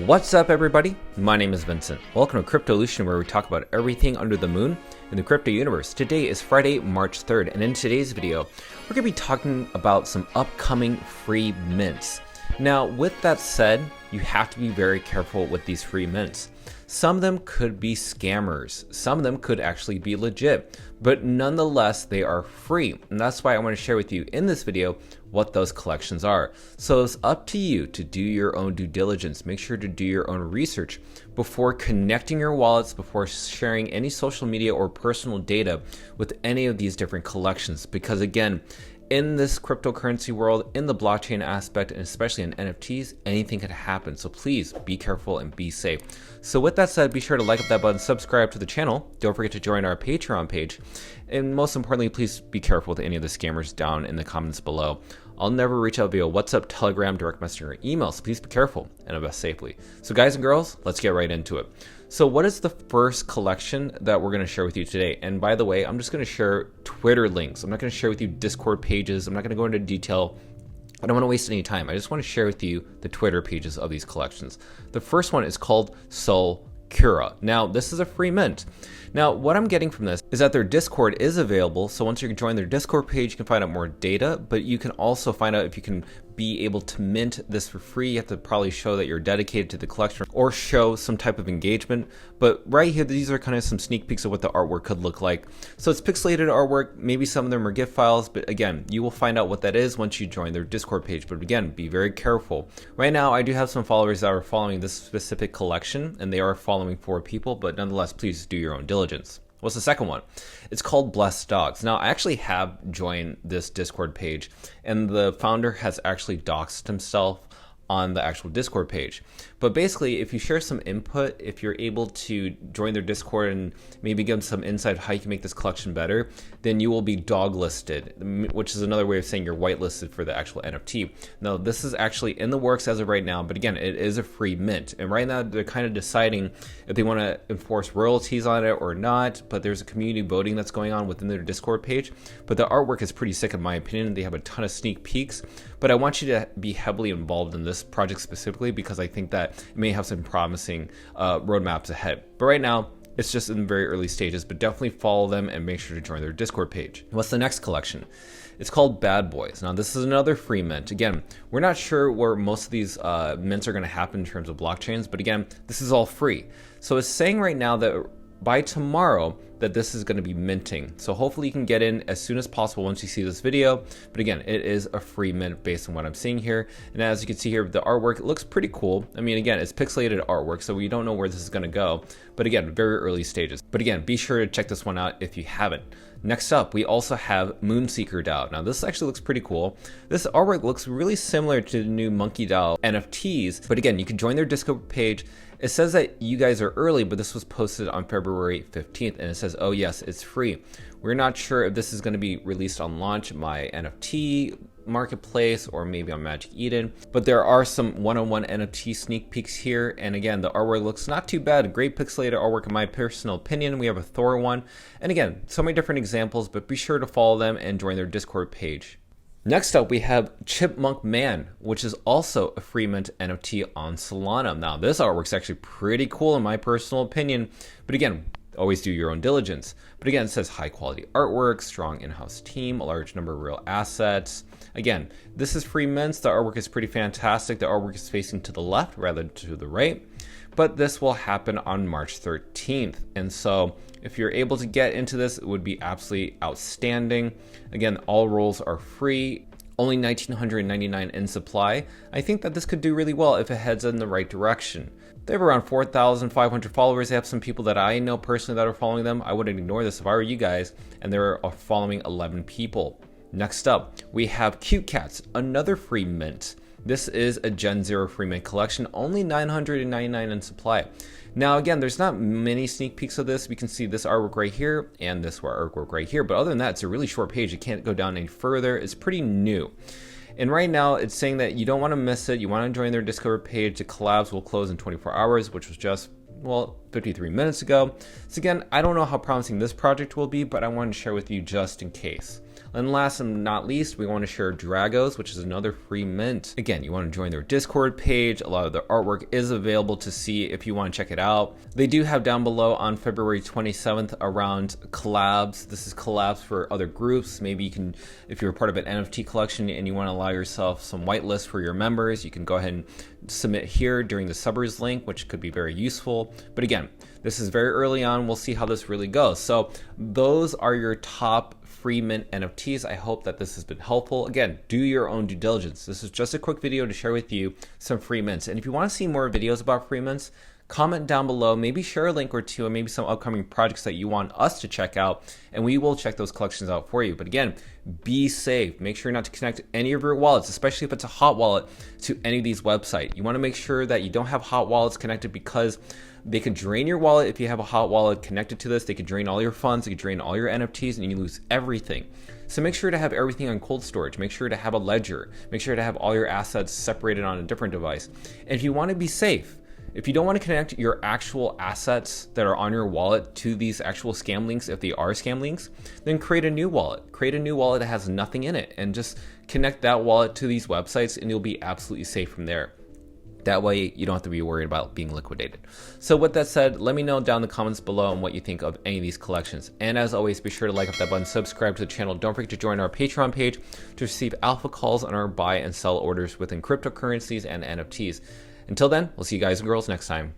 What's up, everybody? My name is Vincent. Welcome to Cryptolution, where we talk about everything under the moon in the crypto universe. Today is Friday, March 3rd, and in today's video, we're going to be talking about some upcoming free mints. Now, with that said, you have to be very careful with these free mints. Some of them could be scammers. Some of them could actually be legit, but nonetheless, they are free. And that's why I want to share with you in this video what those collections are. So it's up to you to do your own due diligence. Make sure to do your own research before connecting your wallets, before sharing any social media or personal data with any of these different collections. Because again, in this cryptocurrency world, in the blockchain aspect, and especially in NFTs, anything could happen. So please be careful and be safe. So with that said, be sure to like up that button, subscribe to the channel. Don't forget to join our Patreon page. And most importantly, please be careful with any of the scammers down in the comments below. I'll never reach out via WhatsApp, Telegram, direct message, or email, so please be careful and invest safely. So guys and girls, let's get right into it. So what is the first collection that we're going to share with you today? And by the way, I'm just going to share Twitter links. I'm not going to share with you Discord pages. I'm not going to go into detail. I don't want to waste any time. I just want to share with you the Twitter pages of these collections. The first one is called Cura. Now, this is a free mint. Now, what I'm getting from this is that their Discord is available. So once you join their Discord page, you can find out more data, but you can also find out if you can be able to mint this for free. You have to probably show that you're dedicated to the collection or show some type of engagement. But right here, these are kind of some sneak peeks of what the artwork could look like. So it's pixelated artwork. Maybe some of them are GIF files, but again, you will find out what that is once you join their Discord page. But again, be very careful. Right now, I do have some followers that are following this specific collection, and they are following 4 people, but nonetheless, please do your own diligence. What's the second one? It's called Blessed Dogs. Now, I actually have joined this Discord page, and the founder has actually doxed himself on the actual Discord page. But basically, if you share some input, if you're able to join their Discord and maybe give them some insight how you can make this collection better, then you will be dog listed, which is another way of saying you're whitelisted for the actual NFT. Now, this is actually in the works as of right now, but again, it is a free mint. And right now, they're kind of deciding if they want to enforce royalties on it or not, but there's a community voting that's going on within their Discord page. But the artwork is pretty sick in my opinion. They have a ton of sneak peeks, but I want you to be heavily involved in this project specifically because I think that it may have some promising roadmaps ahead. But right now, it's just in the very early stages, but definitely follow them and make sure to join their Discord page. What's the next collection? It's called Bad Boys. Now, this is another free mint. Again, we're not sure where most of these mints are going to happen in terms of blockchains, but again, this is all free. So it's saying right now that by tomorrow that this is going to be minting. So hopefully you can get in as soon as possible once you see this video. But again, it is a free mint based on what I'm seeing here. And as you can see here, the artwork looks pretty cool. I mean, again, it's pixelated artwork, so we don't know where this is going to go. But again, very early stages. But again, be sure to check this one out if you haven't. Next up, we also have Moonseeker DAO. Now, this actually looks pretty cool. This artwork looks really similar to the new Monkey DAO NFTs. But again, you can join their Discord page. It says that you guys are early, but this was posted on February 15th, and it says, oh yes, it's free. We're not sure if this is going to be released on launch, my NFT marketplace, or maybe on Magic Eden, but there are some one-on-one NFT sneak peeks here. And again, the artwork looks not too bad. Great pixelated artwork in my personal opinion. We have a Thor one, and again, so many different examples, but be sure to follow them and join their Discord page. Next up, we have Chipmunk Man, which is also a free mint NFT on Solana. Now, this artwork's actually pretty cool in my personal opinion, but again, always do your own diligence. But again, it says high quality artwork, strong in-house team, a large number of real assets. Again, this is free mints. The artwork is pretty fantastic. The artwork is facing to the left rather than to the right, but this will happen on March 13th. And so if you're able to get into this, it would be absolutely outstanding. Again, all roles are free, only 1,999 in supply. I think that this could do really well if it heads in the right direction. They have around 4,500 followers. They have some people that I know personally that are following them. I wouldn't ignore this if I were you guys. And they're following 11 people. Next up, we have Cute Cats, another free mint. This is a Gen 0 free mint collection, only 999 in supply. Now again, there's not many sneak peeks of this. We can see this artwork right here and this artwork right here. But other than that, it's a really short page. It can't go down any further. It's pretty new. And right now, it's saying that you don't want to miss it. You want to join their Discord page. The collabs will close in 24 hours, which was just well, 53 minutes ago. So again, I don't know how promising this project will be, but I wanted to share with you just in case. And last and not least, we want to share Dragos, which is another free mint. Again, you want to join their Discord page. A lot of their artwork is available to see if you want to check it out. They do have down below on February 27th around collabs. This is collabs for other groups. Maybe you can, if you're part of an NFT collection and you want to allow yourself some whitelists for your members, you can go ahead and submit here during the subbers link, which could be very useful. But again, this is very early on. We'll see how this really goes. So those are your top free mint NFTs. I hope that this has been helpful. Again, do your own due diligence. This is just a quick video to share with you some free mints. And if you want to see more videos about free mints, comment down below, maybe share a link or two, and maybe some upcoming projects that you want us to check out, and we will check those collections out for you. But again, be safe. Make sure not to connect any of your wallets, especially if it's a hot wallet, to any of these websites. You want to make sure that you don't have hot wallets connected, because they could drain your wallet. If you have a hot wallet connected to this, they could drain all your funds, they could drain all your NFTs, and you lose everything. So make sure to have everything on cold storage. Make sure to have a ledger. Make sure to have all your assets separated on a different device. And if you want to be safe, if you don't want to connect your actual assets that are on your wallet to these actual scam links, if they are scam links, then create a new wallet. Create a new wallet that has nothing in it, and just connect that wallet to these websites, and you'll be absolutely safe from there. That way you don't have to be worried about being liquidated. So with that said, let me know down in the comments below on what you think of any of these collections. And as always, be sure to like up that button, subscribe to the channel. Don't forget to join our Patreon page to receive alpha calls on our buy and sell orders within cryptocurrencies and NFTs. Until then, we'll see you guys and girls next time.